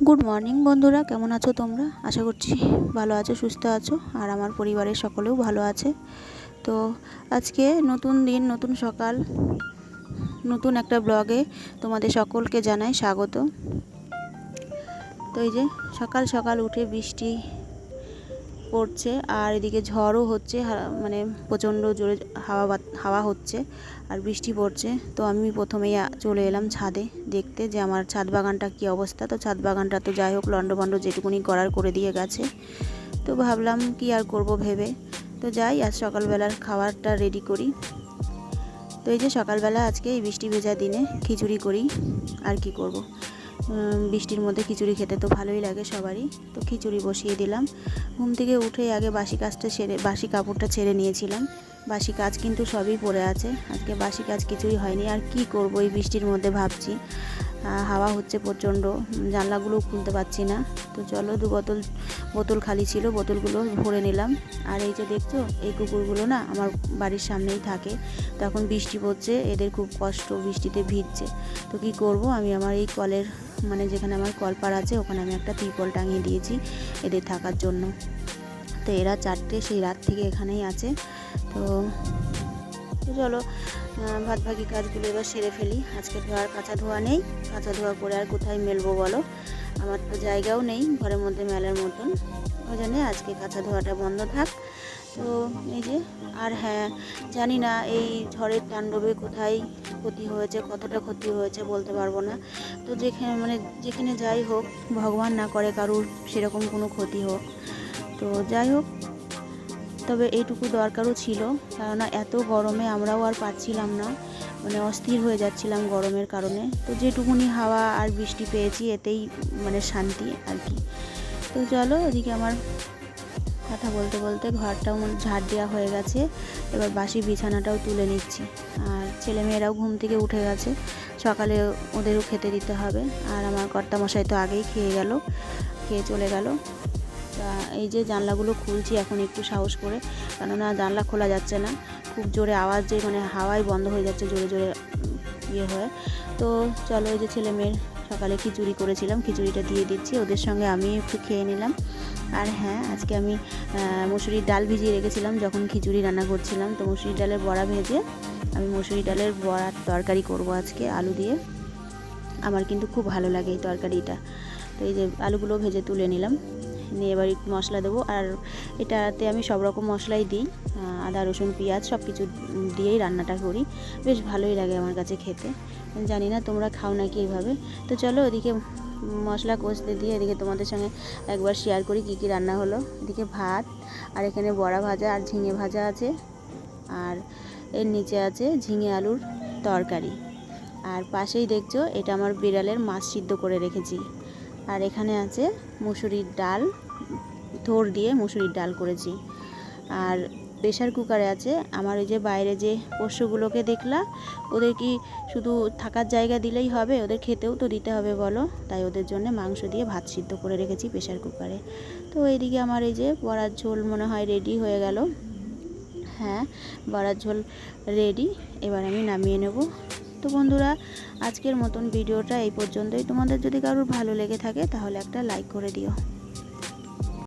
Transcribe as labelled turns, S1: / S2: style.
S1: Good morning বন্ধুরা, কেমন আছো তোমরা? আশা করছি ভালো আছো, সুস্থ আছো, আর আমার পরিবারের সকলেও ভালো আছে। তো আজকে নতুন দিন, নতুন সকাল, নতুন একটা ব্লগে তোমাদের সকলকে জানাই স্বাগত। তো এই যে সকাল সকাল উঠে বৃষ্টি পড়ছে আর এদিকে ঝড়ও হচ্ছে, মানে প্রচণ্ড জোরে হাওয়া হচ্ছে আর বৃষ্টি পড়ছে। তো আমি প্রথমেই চলে এলাম ছাদে দেখতে যে আমার ছাদ বাগানটা কী অবস্থা। তো ছাদ বাগানটা তো যাই হোক লন্ডভন্ড যেটুকুনি করার করে দিয়ে গেছে। তো ভাবলাম কি আর করব ভেবে, তো যাই আজ সকালবেলার খাবারটা রেডি করি। তো এই যে সকালবেলা আজকে এই বৃষ্টি ভেজা দিনে খিচুড়ি করি, আর কি করব। বৃষ্টির মধ্যে খিচুড়ি খেতে তো ভালোই লাগে সবারই। তো খিচুড়ি বসিয়ে দিলাম। ঘুম থেকে উঠেই আগে বাসি কাপড়টা ছেড়ে নিয়েছিলাম। বাসি কাজ কিন্তু সবই পড়ে আছে, আজকে বাসি কাজ কিছুই হয়নি। আর কি করব এই বৃষ্টির মধ্যে ভাবছি, হাওয়া হচ্ছে প্রচণ্ড, জানলাগুলো খুলতে পারছি না। তো চলো বোতল খালি ছিল, বোতলগুলো ভরে নিলাম। আর এই যে দেখছো এই কুকুরগুলো না আমার বাড়ির সামনেই থাকে। তো এখন বৃষ্টি পড়ছে, এদের খুব কষ্ট, বৃষ্টিতে ভিজছে। তো কি করব, আমি আমার এই কলের মানে যেখানে আমার কলপার আছে ওখানে আমি একটা ত্রিপল টাঙিয়ে দিয়েছি এদের থাকার জন্য। তো এরা চারটে সেই রাত থেকে এখানেই আছে। তো চলো ভাতভাগি কাজগুলো এবার সেরে ফেলি। আজকে তো আর কাঁচা ধোয়া নেই, কাঁচা ধোয়া করে আর কোথায় মেলবো বলো, আমার তো জায়গাও নেই ঘরের মধ্যে মেলার মতন। ওই জন্যে আজকে কাঁচা ধোয়াটা বন্ধ থাক। তো এই যে, আর হ্যাঁ জানি না এই ঝড়ের তাণ্ডবে কোথায় ক্ষতি হয়েছে, কতটা ক্ষতি হয়েছে বলতে পারবো না। তো যেখানে যাই হোক, ভগবান না করে কারুর সেরকম কোনো ক্ষতি হোক। তো যাই হোক, তবে এইটুকু দরকারও ছিল, কেননা এত গরমে আমরাও আর পারছিলাম না, মানে অস্থির হয়ে যাচ্ছিলাম গরমের কারণে। তো যেটুকুনি হাওয়া আর বৃষ্টি পেয়েছি এতেই মানে শান্তি আর কি। তো চলো, এদিকে আমার কথা বলতে বলতে ঘরটাও ঝাড় দেওয়া হয়ে গেছে, এবার বাসি বিছানাটাও তুলে নিচ্ছি। আর ছেলেমেয়েরাও ঘুম থেকে উঠে গেছে, সকালে ওদেরও খেতে দিতে হবে। আর আমার কর্তামশাই তো আগেই খেয়ে চলে গেল। তা এই যে জানলাগুলো খুলছি এখন একটু সাহস করে, কেননা জানলা খোলা যাচ্ছে না, খুব জোরে আওয়াজে মানে হাওয়াই বন্ধ হয়ে যাচ্ছে জোরে জোরে ইয়ে হয়ে। তো চলো, এই যে ছেলে মেয়ের সকালে খিচুড়ি করেছিলাম, খিচুড়িটা দিয়ে দিচ্ছি, ওদের সঙ্গে আমি একটু খেয়ে নিলাম। আর হ্যাঁ, আজকে আমি মুসুরির ডাল ভিজিয়ে রেখেছিলাম যখন খিচুড়ি রান্না করছিলাম। তো মুসুরির ডালের বড়া ভেজে আমি মুসুরি ডালের বড়ার তরকারি করব আজকে আলু দিয়ে। আমার কিন্তু খুব ভালো লাগে এই তরকারিটা। তো এই যে আলুগুলো ভেজে তুলে নিলাম, নিয়ে এবার একটু মশলা দেবো। আর এটাতে আমি সব রকম মশলাই দিই, আদা রসুন পেঁয়াজ সব কিছু দিয়েই রান্নাটা করি, বেশ ভালোই লাগে আমার কাছে খেতে। জানি না তোমরা খাও নাকি এইভাবে। তো চলো ওদিকে মশলা কষতে দিয়ে এদিকে তোমাদের সঙ্গে একবার শেয়ার করি কী কী রান্না হলো। এদিকে ভাত, আর এখানে বড়া ভাজা আর ঝিঙে ভাজা আছে, আর এর নিচে আছে ঝিঙে আলুর তরকারি। আর পাশেই দেখছো এটা আমার বিড়ালের মাছ সিদ্ধ করে রেখেছি। আর এখানে আছে মুসুরির ডাল, থোড় দিয়ে মুসুরির ডাল করেছি। আর প্রেশার কুকারে আছে আমার ওই যে বাইরে যে পোষ্যগুলোকে দেখলা, ওদের কি শুধু থাকার জায়গা দিলেই হবে, ওদের খেতেও তো দিতে হবে বলো, তাই ওদের জন্য মাংস দিয়ে ভাত সিদ্ধ করে রেখেছি প্রেশার কুকারে। তো এইদিকে আমার এই যে বড়ার ঝোল মনে হয় রেডি হয়ে গেল। হ্যাঁ, বড়ার ঝোল রেডি, এবার আমি নামিয়ে নেব। তো বন্ধুরা, আজকের মতন ভিডিওটা এই পর্যন্তই। তোমাদের যদি কারোর ভালো লেগে থাকে তাহলে একটা লাইক করে দিও।